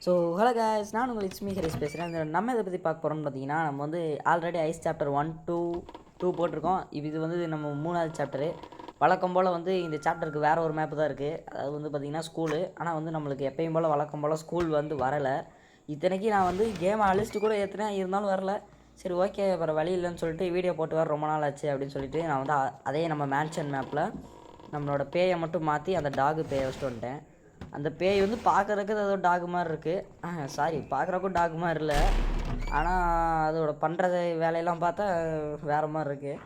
So hello guys, நான் உங்கள் it's me Haris பேசுகிறேன். நம்ம இதை பற்றி பார்க்க போகிறோம்னு பார்த்தீங்கன்னா, நம்ம வந்து ஆல்ரெடி ஐஸ் சாப்டர் 1 2 போட்டிருக்கோம். இது வந்து நம்ம 3வது சாப்டரு. வழக்கம் போல் வந்து இந்த சாப்டருக்கு வேறு ஒரு மேப்பு தான் இருக்குது. அதாவது வந்து பார்த்திங்கன்னா ஸ்கூலு. ஆனால் வந்து நம்மளுக்கு எப்பயும் போல் வழக்கம் போல் ஸ்கூல் வந்து வரலை. இத்தனைக்கு நான் வந்து கேமை அழிச்சிட்டு கூட ஏற்றினேன், இருந்தாலும் வரல. சரி ஓகே, வேறு வழி இல்லைன்னு சொல்லிட்டு வீடியோ போட்டு வர ரொம்ப நாள் ஆச்சு அப்படின்னு சொல்லிட்டு நான் வந்து அதே நம்ம மேன்ஷன் மேப்பில் நம்மளோட பேயை மட்டும் மாற்றி அந்த டாகு பேயை வச்சுட்டு வந்துட்டேன். அந்த பேய் வந்து பார்க்குறதுக்கு ஏதோ டாக் மாதிரி இருக்குது. சாரி, பார்க்குறக்கும் டாக் மாதிரி இல்லை. ஆனால் அதோட பண்ணுறது வேலையெல்லாம் பார்த்தா வேறு மாதிரி இருக்குது.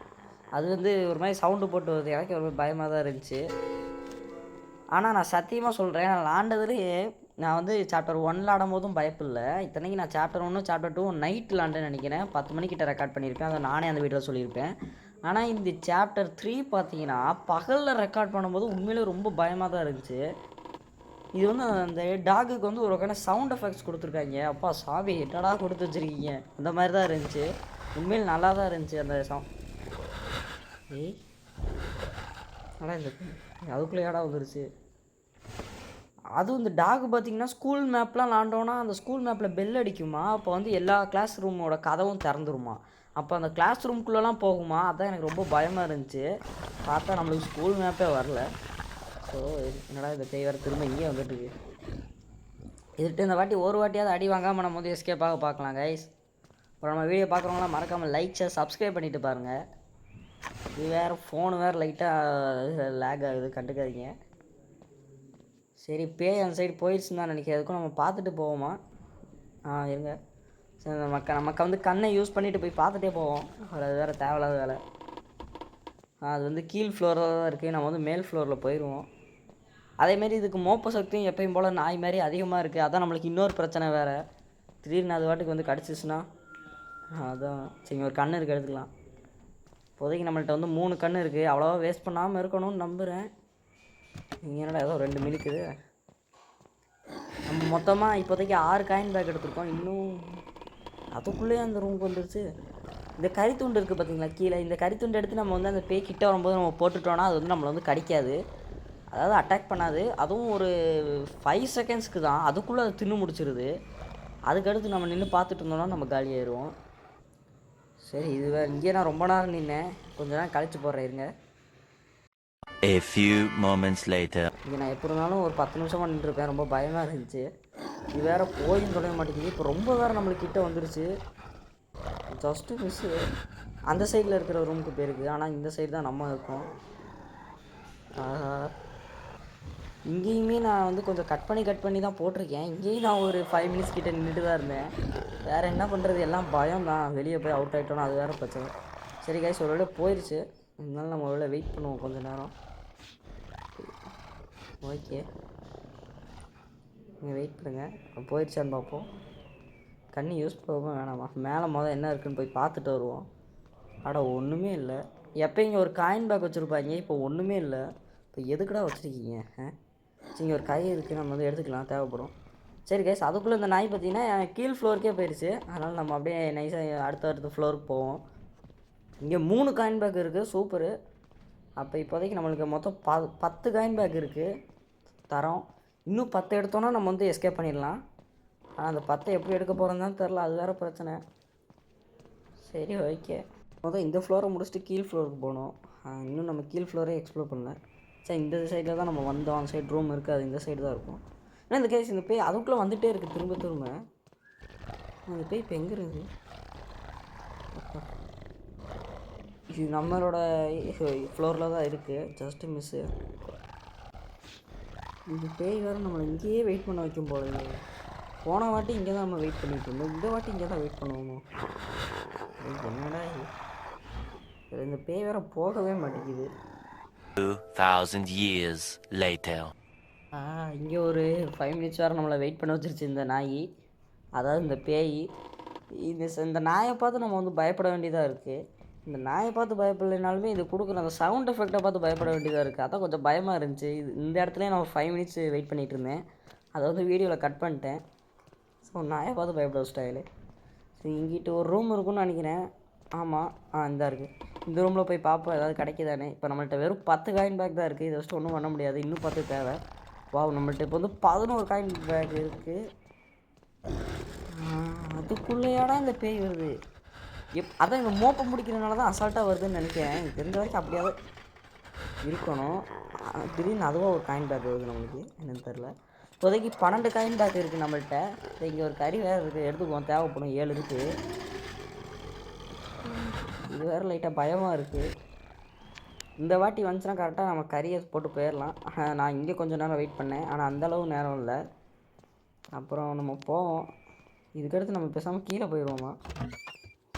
அது வந்து ஒரு மாதிரி சவுண்டு போட்டு வருது. எனக்கு ஒரு பயமாக தான் இருந்துச்சு. ஆனால் நான் சத்தியமாக சொல்கிறேன், நான் விளாண்டதுலேயே நான் வந்து சாப்டர் 1 விளாடும் போதும் பயப்பில்லை. இத்தனைக்கு நான் சாப்டர் 1 சாப்டர் 2 நைட் விளாண்டேன்னு நினைக்கிறேன். 10 மணிக்கிட்ட ரெக்கார்ட் பண்ணியிருப்பேன். அதை நானே அந்த வீடியோவில் சொல்லியிருப்பேன். ஆனால் இந்த சாப்டர் 3 பார்த்தீங்கன்னா பகலில் ரெக்கார்ட் பண்ணும்போது உண்மையிலே ரொம்ப பயமாக தான் இருந்துச்சு. இது வந்து அந்த டாகுக்கு வந்து ஒரு வகையான சவுண்ட் எஃபெக்ட்ஸ் கொடுத்துருக்காங்க. அப்பா சாமி, என்னடா கொடுத்து வச்சுருக்கீங்க, அந்த மாதிரி தான் இருந்துச்சு. உண்மையில் நல்லா தான் இருந்துச்சு அந்த சவுண்ட். ஏய் நல்லா இருக்கு, அதுக்குள்ளே இடம் வந்துருச்சு. அதுவும் இந்த டாக் பார்த்திங்கன்னா ஸ்கூல் மேப்லாம் விளாண்டோன்னா அந்த ஸ்கூல் மேப்பில் பெல் அடிக்குமா, அப்போ வந்து எல்லா கிளாஸ் ரூமோட கதவும் திறந்துருமா. அப்போ அந்த கிளாஸ் ரூம்குள்ளெலாம் போகுமா. அதான் எனக்கு ரொம்ப பயமாக இருந்துச்சு. பார்த்தா நம்மளுக்கு ஸ்கூல் மேப்பே வரல. ஸோ என்னடா இந்த பேய் வேறு திரும்ப இங்கே வந்துட்டுருக்கு. இதுட்டு இந்த வாட்டி ஒரு வாட்டியாவது அடி வாங்காமல் நம்ம வந்து எஸ்கேப்பாக பார்க்கலாம் கைஸ். இப்போ நம்ம வீடியோ பார்க்குறவங்களாம் மறக்காமல் லைக் ஷேர் சப்ஸ்கிரைப் பண்ணிவிட்டு பாருங்கள். இது வேறு ஃபோனு வேறு லைட்டாக லேக் ஆகுது, கண்டுக்காதீங்க. சரி, பேய் அந்த சைடு போயிடுச்சுன்னு தான் நினைக்கிறேன். அதுக்கும் நம்ம பார்த்துட்டு போவோமா? இருங்க. சரி, நமக்கு வந்து கண்ணை யூஸ் பண்ணிவிட்டு போய் பார்த்துட்டே போவோம். அது வேறு தேவையில்லாத வேலை. அது வந்து கீழ் ஃப்ளோரில் தான் இருக்குது. நம்ம வந்து மேல் ஃப்ளோரில் போயிடுவோம். அதேமாரி இதுக்கு மோப்ப சக்தியும் எப்பயும் போல் நாய் மாதிரி அதிகமாக இருக்குது. அதான் நம்மளுக்கு இன்னொரு பிரச்சனை வேறு. திடீர்னு அது வாட்டுக்கு வந்து கிடச்சிச்சுன்னா அதான் சரி, ஒரு கண் இருக்குது, எடுத்துக்கலாம். இப்போதைக்கு நம்மள்கிட்ட வந்து 3 கண் இருக்குது. அவ்வளோவா வேஸ்ட் பண்ணாமல் இருக்கணும்னு நம்புகிறேன். நீங்கள் என்னடா ஏதோ 2 மினிக்குது. நம்ம மொத்தமாக இப்போதைக்கு 6 காயின் பேக் எடுத்துருக்கோம். இன்னும் அதுக்குள்ளேயே அந்த ரூமுக்கு வந்துருச்சு. இந்த கறித்துண்டு இருக்குது பார்த்தீங்களா கீழே, இந்த கறித்துண்டு எடுத்து நம்ம வந்து அந்த பேய் கிட்ட வரும்போது நம்ம போட்டுட்டோன்னா அது வந்து நம்மளை வந்து கடிக்காது, அதாவது அட்டாக் பண்ணாது. அதுவும் ஒரு 5 செகண்ட்ஸ்க்கு தான், அதுக்குள்ளே அது தின்னு முடிச்சிருது. அதுக்கடுத்து நம்ம நின்று பார்த்துட்டு இருந்தோம்னா நம்ம காலியாயிடுவோம். சரி, இது வேறு இங்கே நான் ரொம்ப நேரம் நின்னேன், கொஞ்ச நேரம் கழிச்சு போடுறேன் இருங்க. A few moments later. இங்கே நான் எப்படி இருந்தாலும் ஒரு 10 நிமிஷமாக நின்றுருப்பேன். ரொம்ப பயமாக இருந்துச்சு. இது வேறு போயும் தொலைய மாட்டேங்குது. இப்போ ரொம்ப வேறு நம்மளுக்கு கிட்டே வந்துருச்சு. Just miss. அந்த சைடில் இருக்கிற ரூமுக்கு போயிருக்கு. ஆனால் இந்த சைடு தான் நம்ம இருக்கோம். இங்கேயுமே நான் வந்து கொஞ்சம் கட் பண்ணி தான் போட்டிருக்கேன். இங்கேயும் நான் ஒரு 5 மினிட்ஸ் கிட்டே நின்றுட்டு தான் இருந்தேன். வேறு என்ன பண்ணுறது, எல்லாம் பயம் தான். வெளியே போய் அவுட் ஆகிட்டோன்னா அது வேறு பிரச்சனை. சரி கைஸ், ஒரு வேளை போயிடுச்சு. இருந்தாலும் நம்ம ஒரு வேளை வெயிட் பண்ணுவோம் கொஞ்சம் நேரம். ஓகே, நீங்கள் வெயிட் பண்ணுங்கள், போயிடுச்சான்னு பார்ப்போம். கண்ணி யூஸ் பண்ணவும் வேணாமா? மேலே என்ன இருக்குதுன்னு போய் பார்த்துட்டு வருவோம். ஒன்றுமே இல்லை. எப்போ இங்கே ஒரு காயின் பேக் வச்சுருப்பாங்க, இப்போ ஒன்றுமே இல்லை. இப்போ எதுக்குடா வச்சுருக்கீங்க? சரி, ஒரு கை இருக்குது, நம்ம வந்து எடுத்துக்கலாம், தேவைப்படும். சரி கைஸ், அதுக்குள்ளே இந்த நாய் பார்த்தீங்கன்னா கீழ் ஃப்ளோருக்கே போயிடுச்சு. அதனால் நம்ம அப்படியே நைஸாக அடுத்த ஃப்ளோருக்கு போவோம். இங்கே 3 காயின் பேக் இருக்குது, சூப்பரு. அப்போ இப்போதைக்கு நம்மளுக்கு மொத்தம் 10 காயின் பேக் இருக்குது தரோம். இன்னும் 10 எடுத்தோன்னா நம்ம வந்து எஸ்கேப் பண்ணிடலாம். ஆனால் அந்த 10 எப்படி எடுக்க போகிறோன்னு தான் தெரில, அது வேறு பிரச்சனை. சரி ஓகே, மொதல் இந்த ஃப்ளோரை முடிச்சுட்டு கீழ் ஃப்ளோருக்கு போகணும். இன்னும் நம்ம கீழ் ஃப்ளோரே எக்ஸ்ப்ளோர் பண்ணல. சரி, இந்த சைடில் தான் நம்ம வந்தோம். அந்த சைடு ரூம் இருக்குது, அது இந்த சைடு தான் இருக்கும். ஏன்னா இந்த கேஸ் இந்த பேய் அதுக்குள்ளே வந்துகிட்டே இருக்குது திரும்ப. அந்த பேய் இப்போ எங்கே இருக்குது? இது நம்மளோட ஃப்ளோரில் தான் இருக்குது, ஜஸ்ட்டு மிஸ்ஸு. இந்த பேய் வேறு நம்மளை இங்கேயே வெயிட் பண்ண வைக்கும் போல. போன வாட்டி இங்கே தான் நம்ம வெயிட் பண்ணிட்டு இருந்தோம், இந்த வாட்டி இங்கே தான் வெயிட் பண்ணுவோமோ? என்னடா இந்த பேய் வேறு போகவே மாட்டேங்குது. 2000 years later. இங்கே ஒரு 5 மினிட்ஸ் வேறு நம்மளை வெயிட் பண்ண வச்சிருச்சு இந்த நாய், அதாவது இந்த பேய். இந்த நாயை பார்த்து நம்ம வந்து பயப்பட வேண்டியதாக இருக்குது. இந்த நாயை பார்த்து பயப்படலைனாலுமே இது கொடுக்குற அந்த சவுண்ட் எஃபெக்டை பார்த்து பயப்பட வேண்டியதாக இருக்குது. அதான் கொஞ்சம் பயமாக இருந்துச்சு. இந்த இடத்துலையே நான் ஒரு 5 மினிட்ஸ் வெயிட் பண்ணிகிட்டு இருந்தேன். அதை வந்து வீடியோவில் கட் பண்ணிட்டேன். ஸோ நாயை பார்த்து பயப்பட வச்சிட்டாங்களே. சரி, இங்கிட்ட ஒரு ரூம் இருக்குன்னு நினைக்கிறேன். ஆமாம், இந்த இருக்குது. இந்த ரூமில் போய் பார்ப்போம், ஏதாவது கிடைக்குதானே. இப்போ நம்மள்ட்ட வெறும் 10 காயின் பேக் தான் இருக்குது. இதை வச்சுட்டு ஒன்றும் பண்ண முடியாது, இன்னும் 10 தேவை. நம்மள்ட்ட இப்போ வந்து 11 காயின் பேக் இருக்குது. அதுக்குள்ளேயாடா இந்த பேய் வருது. அதான் இந்த மோப்பம் முடிக்கிறனால தான் அசால்ட்டாக வருதுன்னு நினைக்கிறேன். எனக்கு தெரிஞ்ச வரைக்கும் அப்படியாவது இருக்கணும். திடீர்னு அதுவாக ஒரு காயின் பேக் வருது நம்மளுக்கு, என்னன்னு தெரில. இப்போதைக்கு 12 காயின் பேக் இருக்குது நம்மள்கிட்ட. இங்கே ஒரு கறி வேறு இருக்குது, எடுத்துக்குவோம், தேவைப்படும். 7 இருக்குது. இது வேறு லைட்டாக பயமாக இருக்குது. இந்த வாட்டி வந்துச்சுன்னா கரெக்டாக நம்ம கறியை போட்டு போயிடலாம். நான் இங்கே கொஞ்சம் நேரம் வெயிட் பண்ணேன், ஆனால் அந்தளவு நேரம் இல்லை. அப்புறம் நம்ம போவோம். இதுக்கடுத்து நம்ம பேசாமல் கீழே போயிடுவோமா.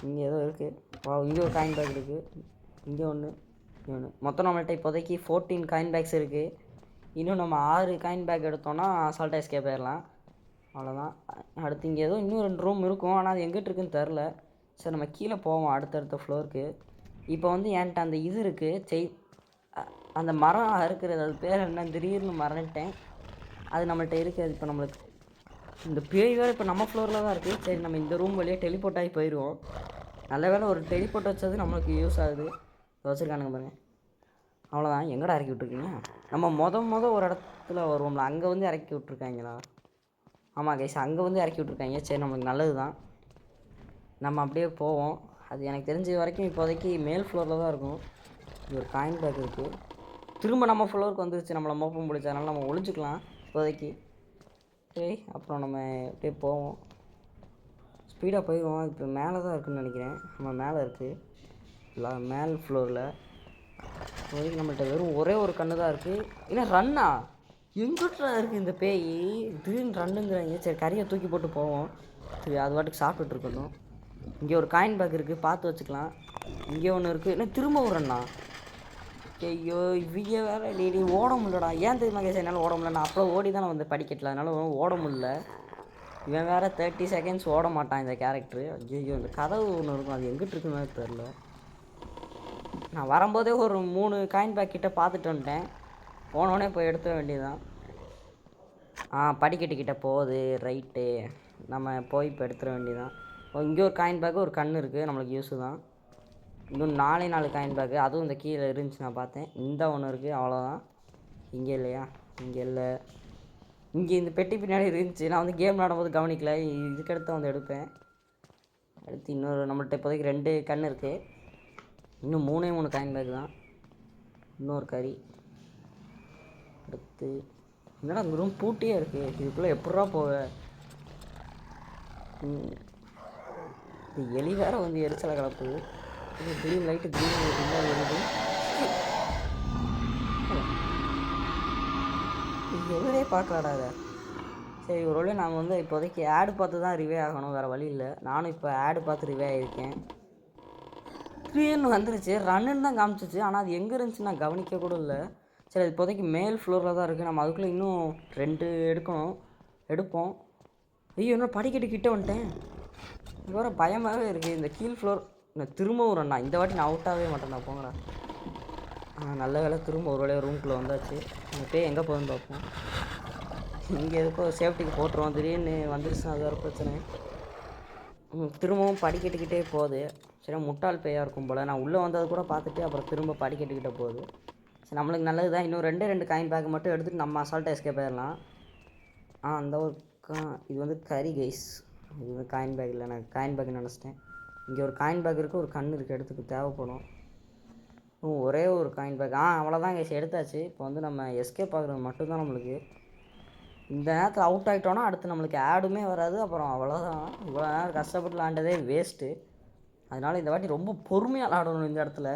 இங்கே ஏதோ இருக்குது. இங்கே ஒரு காயின் பேக் இருக்குது. இங்கே ஒன்று, இங்கே ஒன்று. மொத்தம் நம்மள்கிட்ட இப்போதைக்கு 14 காயின் பேக்ஸ் இருக்குது. இன்னும் நம்ம 6 காயின் பேக் எடுத்தோன்னா அசால்ட்டாக எஸ்கேப் ஆயிடலாம். அவ்வளோதான். அடுத்து இங்கே ஏதோ இன்னும் 2 ரூம் இருக்கும், ஆனால் அது எங்கிட்ட இருக்குன்னு தெரில. சரி நம்ம கீழே போவோம் அடுத்தடுத்த ஃப்ளோருக்கு. இப்போ வந்து என்கிட்ட அந்த இது இருக்குது, அந்த மரம் அறுக்கிறது, அது பேர் என்ன திடீர்னு மறந்துட்டேன். அது நம்மள்கிட்ட இருக்குது. இப்போ நம்மளுக்கு இந்த பேய் வேறு இப்போ நம்ம ஃப்ளோரில் தான் இருக்குது. சரி நம்ம இந்த ரூம் வழியாக டெலிபோர்ட் ஆகி போயிடுவோம். நல்ல வேலை ஒரு டெலிபோர்ட் வச்சது நம்மளுக்கு யூஸ் ஆகுது. வச்சுருக்கானுங்க பாருங்க. அவ்வளோதான். எங்கடா இறக்கி விட்ருக்கீங்க? நம்ம மொதல் ஒரு இடத்துல வருவோம்ல, அங்கே வந்து இறக்கி விட்ருக்காங்களா? ஆமாம் கைஸ், அங்கே வந்து இறக்கி விட்ருக்காங்க. சரி நம்மளுக்கு நல்லது தான். நம்ம அப்படியே போவோம். அது எனக்கு தெரிஞ்ச வரைக்கும் இப்போதைக்கு மேல் ஃப்ளோரில் தான் இருக்கும். இது ஒரு காயின் பேக் இருக்குது. திரும்ப நம்ம ஃப்ளோருக்கு வந்துருச்சு, நம்மளை மோப்பம் பிடிச்சதுனால நம்ம ஒழிஞ்சிக்கலாம் இப்போதைக்கு. சரி அப்புறம் நம்ம அப்படியே போவோம், ஸ்பீடாக போயிடுவோம். இப்போ மேலே தான் இருக்குதுன்னு நினைக்கிறேன். நம்ம மேலே இருக்குது, இல்லை மேல் ஃப்ளோரில். இப்போதைக்கு நம்மள்கிட்ட வெறும் ஒரே ஒரு கண்ணு தான் இருக்குது. ஏன்னா ரன்னா எங்கிட்ட இருக்குது இந்த பேய்? திடீர்னு ரன்னுங்கிறாங்க. சரி கறியை தூக்கி போட்டு போவோம். சரி அது வாட்டுக்கு சாப்பிட்டுட்ருக்கணும். இங்கே ஒரு காயின் பேக் இருக்குது, பார்த்து வச்சுக்கலாம். இங்கே ஒன்று இருக்குது. என்ன திரும்ப ஒரு ரன்னா? ஐயோ இவங்க வேறு நீ ஓட முடியலடா. ஏன் தெரியுமா கேஸ் என்னால் ஓட முடியல? நான் அப்புறம் ஓடி தான் வந்து படிக்கட்டில், அதனால ஓட முடியல. இவன் வேறு 30 செகண்ட்ஸ் ஓட மாட்டான் இந்த கேரக்டரு. ஐயோ இந்த கதவு ஒன்று இருக்கும், அது எங்கிட்டு இருக்குன்னு தெரில. நான் வரும்போதே ஒரு 3 காயின் பேக் கிட்டே பார்த்துட்டு வந்துட்டேன். போனோடனே போய் எடுத்துட வேண்டியதுதான். படிக்கட்டுக்கிட்ட போகுது, ரைட்டு. நம்ம போய் இப்போ எடுத்துட வேண்டியதான். இங்கே ஒரு காயின் பேக்கு, ஒரு கண் இருக்குது, நம்மளுக்கு யூஸு தான். இன்னும் 4 காயின் பேக்கு, அதுவும் இந்த கீழே இருந்துச்சு, நான் பார்த்தேன். இந்த ஒன்று இருக்குது, அவ்வளோதான். இங்கே இல்லையா? இங்கே இல்லை. இங்கே இந்த பெட்டி பின்னாடி இருந்துச்சு, நான் வந்து கேம் விளாடும்போது கவனிக்கல. இதுக்கடுத்து வந்து எடுப்பேன். அடுத்து இன்னொரு நம்மள்கிட்ட இப்போதைக்கு 2 கண் இருக்குது. இன்னும் 3 காயின் பேக் தான். இன்னொரு கறி. அடுத்து என்னடா இந்த ரூம் பூட்டியே இருக்குது, இதுக்குள்ளே எப்பட்றா போவ? எலி வேறு வந்து எரிச்சலை கிளப்புது. திடீர்னு லைட்டு திடீர்னு வருது. எவரே பார்க்கலாடா அதை. சரி ஒரு வழியாக நாங்கள் வந்து இப்போதைக்கு ஆடு பார்த்து தான் ரிவே ஆகணும், வேறு வழி இல்லை. நானும் இப்போ ஆடு பார்த்து ரிவே ஆகியிருக்கேன். திடீர்னு வந்துருச்சு, ரன்னுன்னு தான் காமிச்சிச்சு, ஆனால் அது எங்கே இருந்துச்சு நான் கவனிக்க கூட இல்லை. சரி அது இப்போதைக்கு மேல் ஃப்ளோரில் தான் இருக்குது. நம்ம அதுக்குள்ளே இன்னும் 2 எடுப்போம். ஐயோ என்ன படிக்கட்டு கிட்டே வந்துட்டேன். இது வர பயமாகவே இருக்குது. இந்த கீழ் ஃப்ளோர் நான் திரும்ப ஒரு அண்ணா, இந்த வாட்டி நான் அவுட்டாகவே மாட்டேன்டா, போங்கடா. நல்ல வேலை திரும்ப ஒரு வேலையை ரூம்குள்ளே வந்தாச்சு. அந்த பேய் எங்கே போகுதுன்னு பார்ப்போம். இங்கே எதுக்கோ சேஃப்டிக்கு போட்டுருவோம். திடீர்னு வந்துருச்சுன்னா அது வேறு பிரச்சனை. திரும்பவும் படிக்கட்டுக்கிட்டே போகுது. சரி முட்டாள் பேயாக இருக்கும் போல். நான் உள்ளே வந்தது கூட பார்த்துட்டு அப்புறம் திரும்ப படிக்கட்டுக்கிட்டே போகுது. சரி நம்மளுக்கு நல்லது தான். இன்னும் 2 காயின் பேக் மட்டும் எடுத்துகிட்டு நம்ம அசால்ட்டாக எஸ்கேப் ஆயிடலாம். அந்த ஒரு இது வந்து கறி கைஸ். இது வந்து காயின் பேக் இல்லை, நான் காயின் பேக் நினச்சிட்டேன். இங்கே ஒரு காயின் பேக் இருக்குது, ஒரு கண் இருக்குது, எடுத்துக்கு தேவைப்படும். ஒரே ஒரு காயின் பேக். அவ்வளோதான் கைஸ், எடுத்தாச்சு. இப்போ வந்து நம்ம எஸ்கேப் ஆகுறது மட்டும்தான் நம்மளுக்கு. இந்த நேரத்தில் அவுட் ஆகிட்டோன்னா அடுத்து நம்மளுக்கு ஆடுமே வராது. அப்புறம் அவ்வளோதான். இவ்வளோ நேரம் கஷ்டப்பட்டு விளாண்டதே வேஸ்ட்டு. அதனால் இந்த வாட்டி ரொம்ப பொறுமையாக விளாடணும் இந்த இடத்துல.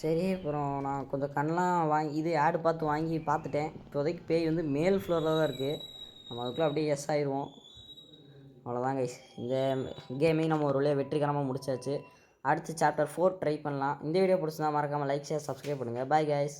சரி அப்புறம் நான் கொஞ்சம் கண்ணெலாம் வாங்கி இது ஆடு பார்த்து வாங்கி பார்த்துட்டேன். இப்போதைக்கு பேய் வந்து மேல் ஃப்ளோரில் தான் இருக்குது. நம்ம அதுக்குள்ளே அப்படியே எஸ் ஆயிடுவோம். அவ்வளோதான் கைஸ், இந்த கேமையும் நம்ம ஒரு வழியாக வெற்றிகரமாக முடிச்சாச்சு. அடுத்து சாப்டர் 4 ட்ரை பண்ணலாம். இந்த வீடியோ பிடிச்சிருந்தா மறக்காமல் லைக் ஷேர் சப்ஸ்கிரைப் பண்ணுங்கள். Bye guys.